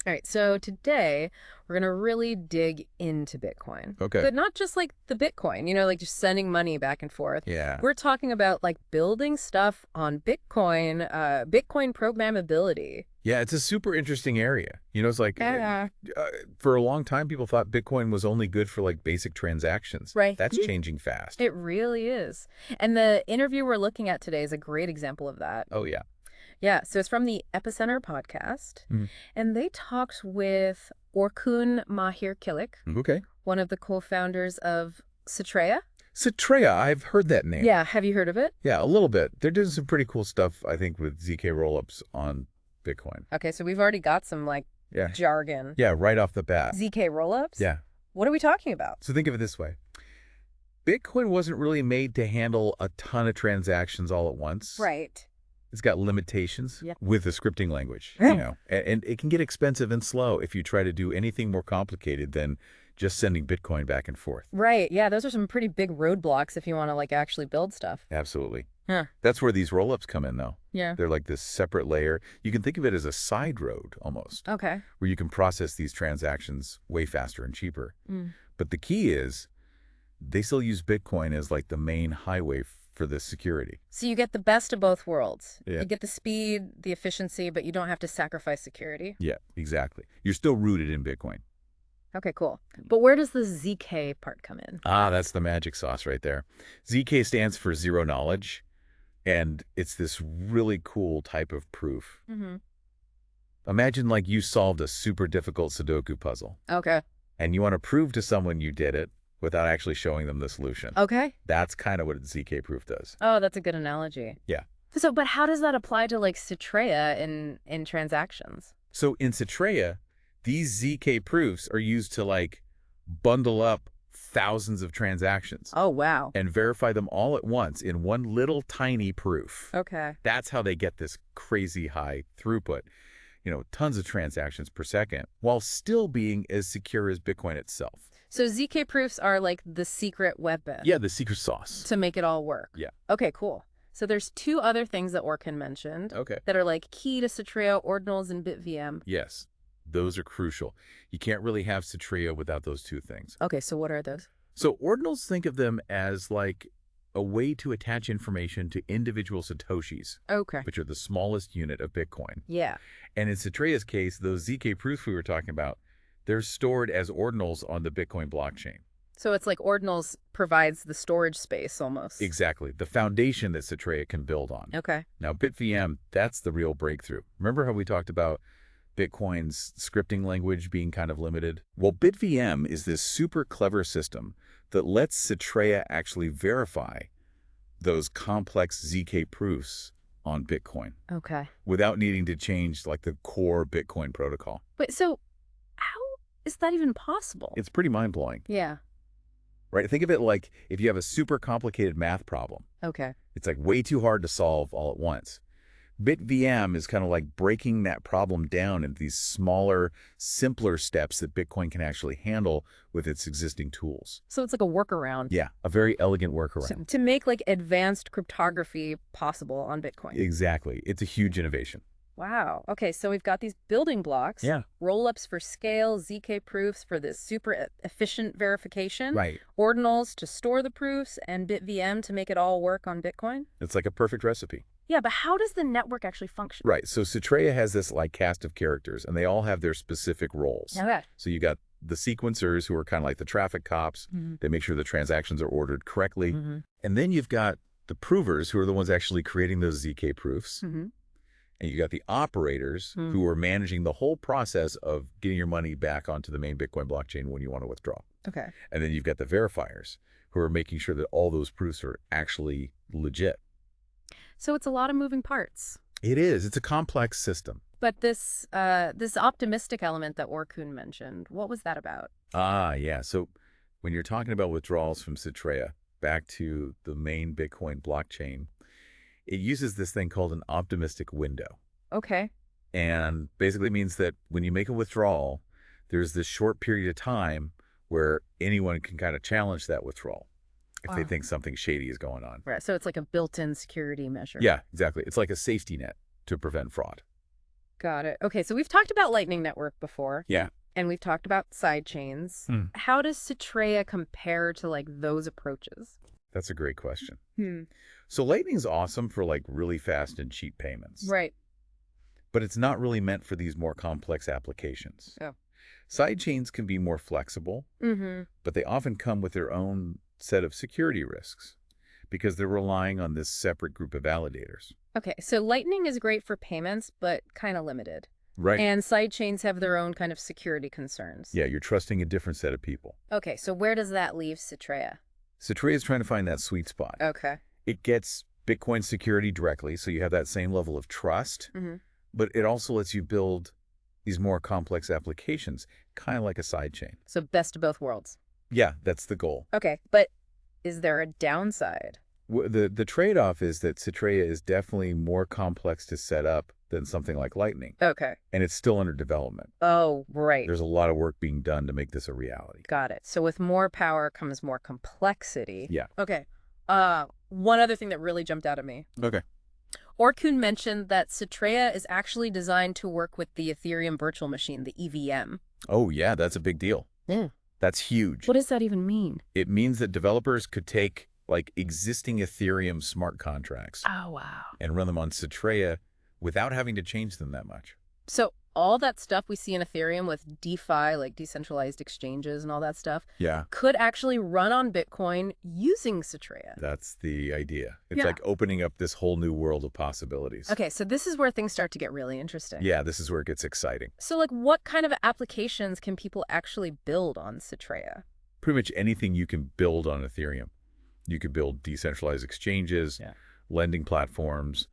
All right, so today we're going to really dig into Bitcoin. Okay. But not just like the Bitcoin, like just sending money back and forth. Yeah. We're talking about like building stuff on Bitcoin, Bitcoin programmability. Yeah, it's a super interesting area. It's like Yeah. for a long time, people thought Bitcoin was only good for like basic transactions. Right. That's changing fast. It really is. And the interview we're looking at today is a great example of that. Oh, yeah. Yeah, so it's from the Epicenter Podcast, and they talked with Orkun Mahir Kilic, Okay. one of the co-founders of Citrea. Citrea, I've heard that name. Yeah, have you heard of it? Yeah, a little bit. They're doing some pretty cool stuff, I think, with ZK rollups on Bitcoin. Okay, so we've already got some jargon. Yeah, right off the bat. ZK rollups? Yeah. What are we talking about? So think of it this way. Bitcoin wasn't really made to handle a ton of transactions all at once. Right. It's got limitations with the scripting language, and it can get expensive and slow if you try to do anything more complicated than just sending Bitcoin back and forth. Right. Yeah, those are some pretty big roadblocks if you want to actually build stuff. Absolutely. Huh. That's where these rollups come in, though. Yeah. They're like this separate layer. You can think of it as a side road almost. Okay. Where you can process these transactions way faster and cheaper. But the key is they still use Bitcoin as like the main highway for this security. So you get the best of both worlds. Yeah. You get the speed, the efficiency, but you don't have to sacrifice security. Yeah, exactly. You're still rooted in Bitcoin. Okay, cool. But where does the ZK part come in? Ah, that's the magic sauce right there. ZK stands for zero knowledge, and it's this really cool type of proof. Imagine like you solved a super difficult Sudoku puzzle. Okay. And you want to prove to someone you did it without actually showing them the solution. Okay. That's kind of what ZK proof does. Oh, that's a good analogy. Yeah. So, but how does that apply to Citrea in transactions? So in Citrea, these ZK proofs are used to bundle up thousands of transactions. Oh, wow. And verify them all at once in one little tiny proof. Okay. That's how they get this crazy high throughput. Tons of transactions per second, while still being as secure as Bitcoin itself. So ZK proofs are like the secret weapon. Yeah, the secret sauce. To make it all work. Yeah. Okay, cool. So there's two other things that Orkun mentioned. Okay. That are key to Citrea, ordinals, and BitVM. Yes, those are crucial. You can't really have Citrea without those two things. Okay, so what are those? So ordinals, think of them as a way to attach information to individual Satoshis. Okay. Which are the smallest unit of Bitcoin. Yeah. And in Citrea's case, those ZK proofs we were talking about, they're stored as ordinals on the Bitcoin blockchain. So it's like ordinals provides the storage space almost. Exactly. The foundation that Citrea can build on. Okay. Now, BitVM, that's the real breakthrough. Remember how we talked about Bitcoin's scripting language being kind of limited? Well, BitVM is this super clever system that lets Citrea actually verify those complex ZK proofs on Bitcoin. Okay. Without needing to change the core Bitcoin protocol. Wait, so how is that even possible? It's pretty mind-blowing. Yeah. Right? Think of it like if you have a super complicated math problem. Okay. It's way too hard to solve all at once. BitVM is kind of like breaking that problem down into these smaller, simpler steps that Bitcoin can actually handle with its existing tools. So it's like a workaround. Yeah, a very elegant workaround. To make advanced cryptography possible on Bitcoin. Exactly. It's a huge innovation. Wow. Okay, so we've got these building blocks. Yeah. Rollups for scale, ZK proofs for this super efficient verification. Right. Ordinals to store the proofs, and BitVM to make it all work on Bitcoin. It's like a perfect recipe. Yeah, but how does the network actually function? Right. So Citrea has this cast of characters, and they all have their specific roles. Okay. So you got the sequencers, who are kind of like the traffic cops. They make sure the transactions are ordered correctly. And then you've got the provers, who are the ones actually creating those ZK proofs. And you got the operators who are managing the whole process of getting your money back onto the main Bitcoin blockchain when you want to withdraw. Okay. And then you've got the verifiers, who are making sure that all those proofs are actually legit. So it's a lot of moving parts. It is. It's a complex system. But this optimistic element that Orkun mentioned, what was that about? Ah, yeah. So when you're talking about withdrawals from Citrea back to the main Bitcoin blockchain, it uses this thing called an optimistic window. Okay. And basically means that when you make a withdrawal, there's this short period of time where anyone can kind of challenge that withdrawal if they think something shady is going on. Right. So it's like a built-in security measure. Yeah, exactly. It's like a safety net to prevent fraud. Got it. Okay, so we've talked about Lightning Network before. Yeah. And we've talked about sidechains. How does Citrea compare to like those approaches? That's a great question. So Lightning's awesome for like really fast and cheap payments. Right. But it's not really meant for these more complex applications. Oh. Sidechains can be more flexible, but they often come with their own set of security risks because they're relying on this separate group of validators. Okay, so Lightning is great for payments, but kind of limited. Right. And sidechains have their own kind of security concerns. Yeah, you're trusting a different set of people. Okay, so where does that leave Citrea? Citrea is trying to find that sweet spot. Okay. It gets Bitcoin security directly, so you have that same level of trust, but it also lets you build these more complex applications, kind of like a sidechain. So best of both worlds. Yeah, that's the goal. Okay, but is there a downside? The trade-off is that Citrea is definitely more complex to set up than something like Lightning. Okay. And it's still under development. Oh, right. There's a lot of work being done to make this a reality. Got it. So with more power comes more complexity. Yeah. Okay. One other thing that really jumped out at me. Okay. Orkun mentioned that Citrea is actually designed to work with the Ethereum virtual machine, the EVM. Oh, yeah, that's a big deal. Yeah. That's huge. What does that even mean? It means that developers could take like existing Ethereum smart contracts Oh, wow. and run them on Citrea without having to change them that much. So all that stuff we see in Ethereum with DeFi, like decentralized exchanges and all that stuff, Yeah. could actually run on Bitcoin using Citrea. That's the idea. It's Yeah. like opening up this whole new world of possibilities. Okay, so this is where things start to get really interesting. Yeah, this is where it gets exciting. So like what kind of applications can people actually build on Citrea? Pretty much anything you can build on Ethereum. You could build decentralized exchanges, lending platforms,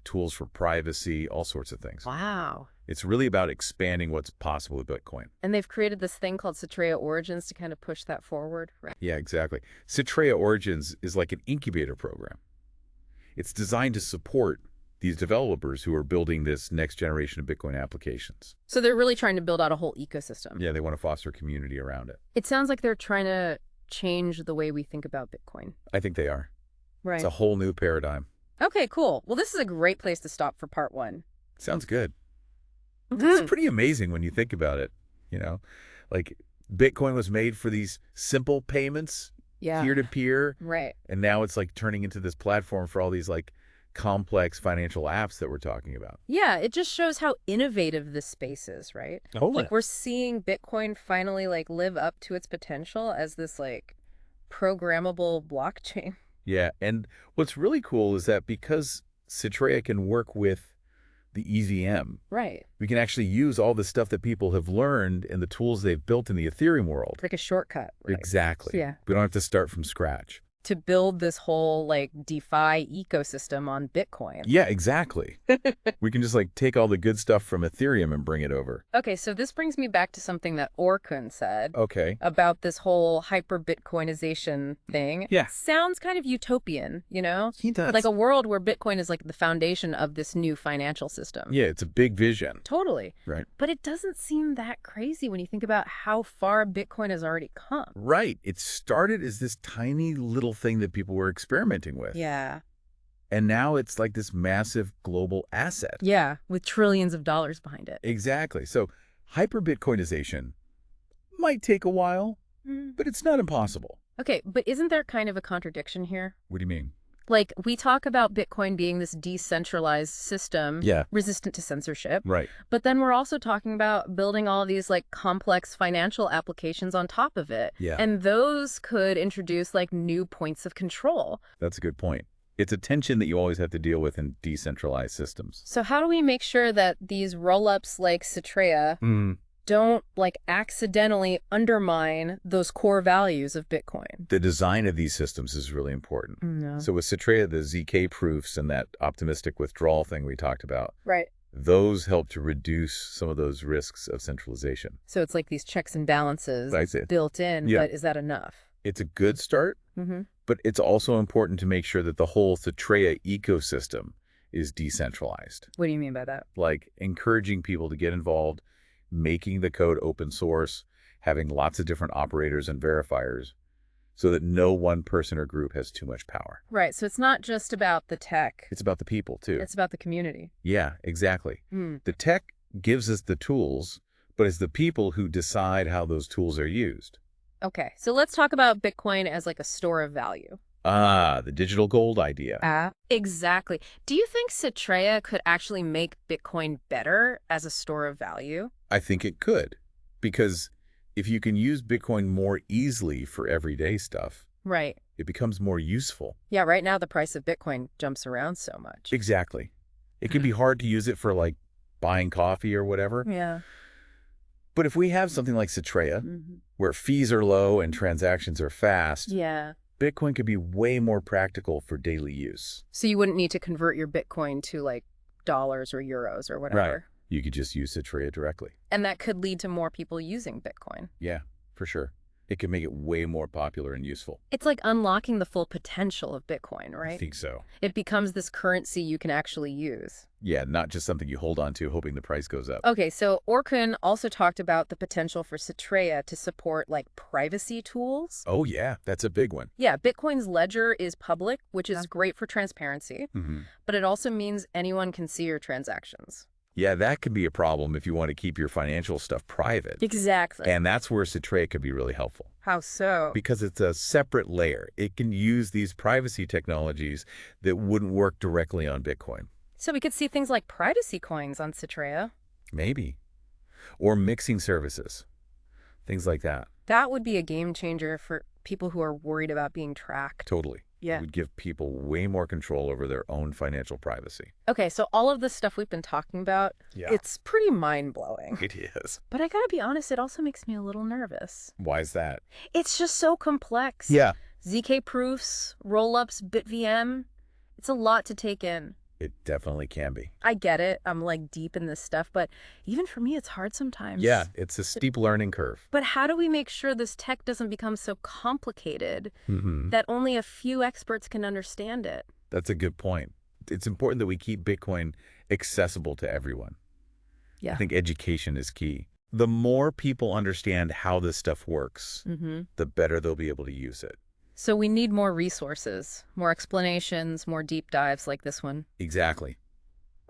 tools for privacy, all sorts of things. Wow. It's really about expanding what's possible with Bitcoin. And they've created this thing called Citrea Origins to kind of push that forward, right? Yeah, exactly. Citrea Origins is like an incubator program. It's designed to support these developers who are building this next generation of Bitcoin applications. So they're really trying to build out a whole ecosystem. Yeah, they want to foster a community around it. It sounds like they're trying to change the way we think about Bitcoin. I think they are. Right. It's a whole new paradigm. Okay, cool. Well, this is a great place to stop for part one. Sounds good. It's pretty amazing when you think about it, you know? Like, Bitcoin was made for these simple payments, peer-to-peer. Right. And now it's like turning into this platform for all these like complex financial apps that we're talking about. Yeah, it just shows how innovative this space is, right? Oh, like we're seeing Bitcoin finally like live up to its potential as this like programmable blockchain. Yeah, and what's really cool is that because Citrea can work with the EVM, right, we can actually use all the stuff that people have learned and the tools they've built in the Ethereum world. Like a shortcut. Right? Exactly. Yeah. We don't have to start from scratch. To build this whole like DeFi ecosystem on Bitcoin. Yeah, exactly. We can just like take all the good stuff from Ethereum and bring it over. Okay, so this brings me back to something that Orkun said. Okay. About this whole hyper-Bitcoinization thing. Yeah. Sounds kind of utopian, you know? He does. Like a world where Bitcoin is like the foundation of this new financial system. Yeah, it's a big vision. Totally. Right. But it doesn't seem that crazy when you think about how far Bitcoin has already come. Right. It started as this tiny little thing that people were experimenting with. Yeah. And now it's like this massive global asset. Yeah, with trillions of dollars behind it. Exactly. So hyper-Bitcoinization might take a while, but it's not impossible. Okay, but isn't there kind of a contradiction here? What do you mean? Like, we talk about Bitcoin being this decentralized system, resistant to censorship. Right. But then we're also talking about building all these like complex financial applications on top of it. Yeah. And those could introduce like new points of control. That's a good point. It's a tension that you always have to deal with in decentralized systems. So how do we make sure that these roll-ups like Citrea don't like accidentally undermine those core values of Bitcoin? The design of these systems is really important. No. So with Citrea, the ZK proofs and that optimistic withdrawal thing we talked about, right, those help to reduce some of those risks of centralization. So it's like these checks and balances built in, but is that enough? It's a good start, but it's also important to make sure that the whole Citrea ecosystem is decentralized. What do you mean by that? Like encouraging people to get involved, making the code open source, having lots of different operators and verifiers so that no one person or group has too much power. Right. So it's not just about the tech. It's about the people, too. It's about the community. Yeah, exactly. The tech gives us the tools, but it's the people who decide how those tools are used. Okay. So let's talk about Bitcoin as like a store of value. Ah, the digital gold idea. Exactly. Do you think Citrea could actually make Bitcoin better as a store of value? I think it could, because if you can use Bitcoin more easily for everyday stuff, Right. it becomes more useful. Yeah, right now the price of Bitcoin jumps around so much. Exactly. It can be hard to use it for, like, buying coffee or whatever. Yeah. But if we have something like Citrea, where fees are low and transactions are fast, Yeah. Bitcoin could be way more practical for daily use. So you wouldn't need to convert your Bitcoin to like dollars or euros or whatever. You could just use Citrea directly. And that could lead to more people using Bitcoin. Yeah, for sure. It could make it way more popular and useful. It's like unlocking the full potential of Bitcoin, right? I think so. It becomes this currency you can actually use. Yeah, not just something you hold on to hoping the price goes up. Okay, so Orkun also talked about the potential for Citrea to support like privacy tools. Oh, yeah, that's a big one. Yeah, Bitcoin's ledger is public, which is great for transparency, but it also means anyone can see your transactions. Yeah, that could be a problem if you want to keep your financial stuff private. Exactly. And that's where Citrea could be really helpful. How so? Because it's a separate layer. It can use these privacy technologies that wouldn't work directly on Bitcoin. So we could see things like privacy coins on Citrea. Maybe. Or mixing services. Things like that. That would be a game changer for people who are worried about being tracked. Totally. Yeah. It would give people way more control over their own financial privacy. Okay, so all of the stuff we've been talking about, it's pretty mind-blowing. It is. But I gotta be honest, it also makes me a little nervous. Why is that? It's just so complex. Yeah. ZK proofs, rollups, BitVM. It's a lot to take in. It definitely can be. I get it. I'm like deep in this stuff, but even for me, it's hard sometimes. Yeah, it's a steep learning curve. But how do we make sure this tech doesn't become so complicated that only a few experts can understand it? That's a good point. It's important that we keep Bitcoin accessible to everyone. Yeah. I think education is key. The more people understand how this stuff works, the better they'll be able to use it. So we need more resources, more explanations, more deep dives like this one. Exactly.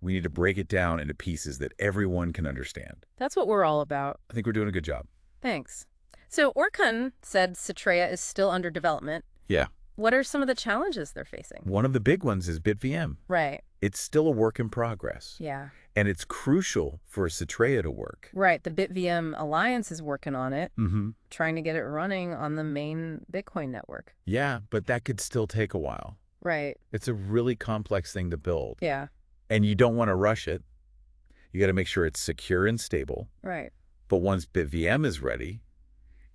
We need to break it down into pieces that everyone can understand. That's what we're all about. I think we're doing a good job. Thanks. So Orkun said Citrea is still under development. Yeah. What are some of the challenges they're facing? One of the big ones is BitVM. Right. It's still a work in progress. Yeah. And it's crucial for Citrea to work. Right. The BitVM Alliance is working on it, trying to get it running on the main Bitcoin network. Yeah, but that could still take a while. Right. It's a really complex thing to build. Yeah. And you don't want to rush it. You got to make sure it's secure and stable. Right. But once BitVM is ready,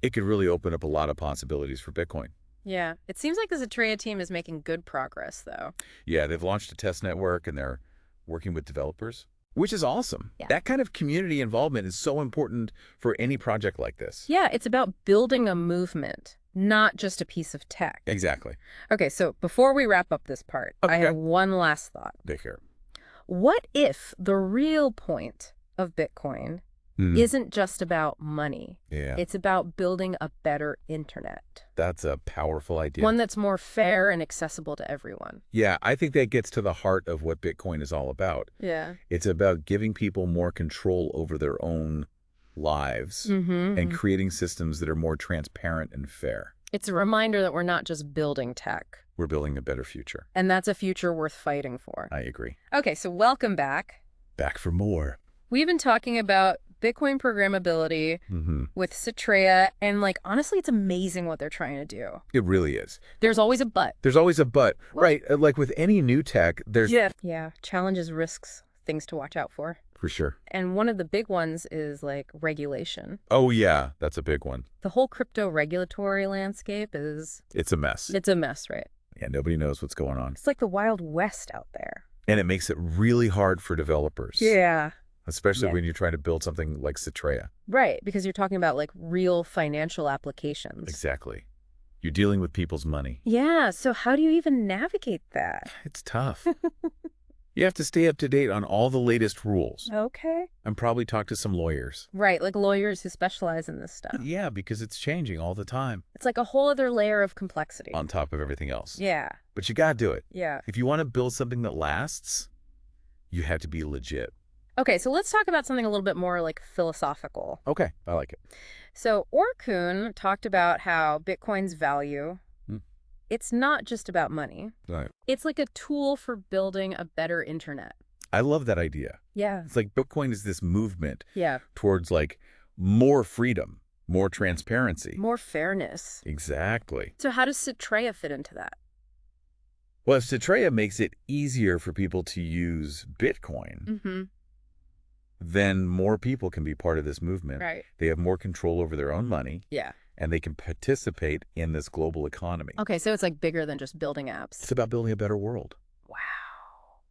it could really open up a lot of possibilities for Bitcoin. Yeah. It seems like the Citrea team is making good progress, though. Yeah, they've launched a test network and they're working with developers, which is awesome. Yeah. That kind of community involvement is so important for any project like this. Yeah, it's about building a movement, not just a piece of tech. Exactly. Okay, so before we wrap up this part, I have one last thought. Take care. What if the real point of Bitcoin isn't just about money? Yeah. It's about building a better internet. That's a powerful idea. One that's more fair and accessible to everyone. Yeah, I think that gets to the heart of what Bitcoin is all about. Yeah. It's about giving people more control over their own lives and creating systems that are more transparent and fair. It's a reminder that we're not just building tech. We're building a better future. And that's a future worth fighting for. I agree. Okay, so welcome back. Back for more. We've been talking about Bitcoin programmability with Citrea, and like, honestly, it's amazing what they're trying to do. It really is. There's always a but. There's always a but. Right. Like with any new tech, there's... Yeah. Challenges, risks, things to watch out for. For sure. And one of the big ones is like regulation. Oh, yeah. That's a big one. The whole crypto regulatory landscape is... It's a mess. It's a mess, right? Yeah, nobody knows what's going on. It's like the Wild West out there. And it makes it really hard for developers. Yeah. Especially when you're trying to build something like Citrea. Right, because you're talking about like real financial applications. Exactly. You're dealing with people's money. Yeah, so how do you even navigate that? It's tough. You have to stay up to date on all the latest rules. Okay. And probably talk to some lawyers. Right, like lawyers who specialize in this stuff. Yeah, because it's changing all the time. It's like a whole other layer of complexity. On top of everything else. Yeah. But you got to do it. Yeah. If you want to build something that lasts, you have to be legit. Okay, so let's talk about something a little bit more like philosophical. Okay, I like it. So Orkun talked about how Bitcoin's value, it's not just about money. Right. It's like a tool for building a better internet. I love that idea. Yeah. It's like Bitcoin is this movement Yeah. towards like more freedom, more transparency. More fairness. Exactly. So how does Citrea fit into that? Well, if Citrea makes it easier for people to use Bitcoin, then more people can be part of this movement. Right. They have more control over their own money. Yeah. And they can participate in this global economy. Okay, so it's like bigger than just building apps. It's about building a better world. Wow.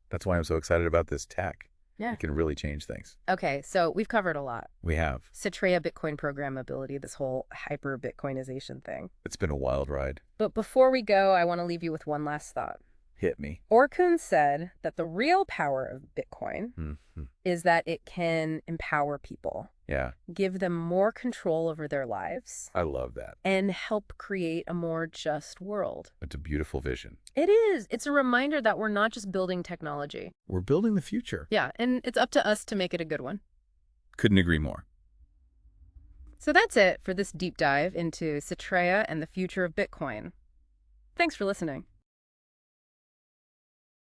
That's why I'm so excited about this tech. Yeah. It can really change things. Okay, so we've covered a lot. We have. Citrea Bitcoin programmability, this whole hyper-Bitcoinization thing. It's been a wild ride. But before we go, I want to leave you with one last thought. Hit me. Orkun said that the real power of Bitcoin is that it can empower people. Yeah. Give them more control over their lives. I love that. And help create a more just world. It's a beautiful vision. It is. It's a reminder that we're not just building technology. We're building the future. Yeah, and it's up to us to make it a good one. Couldn't agree more. So that's it for this deep dive into Citrea and the future of Bitcoin. Thanks for listening.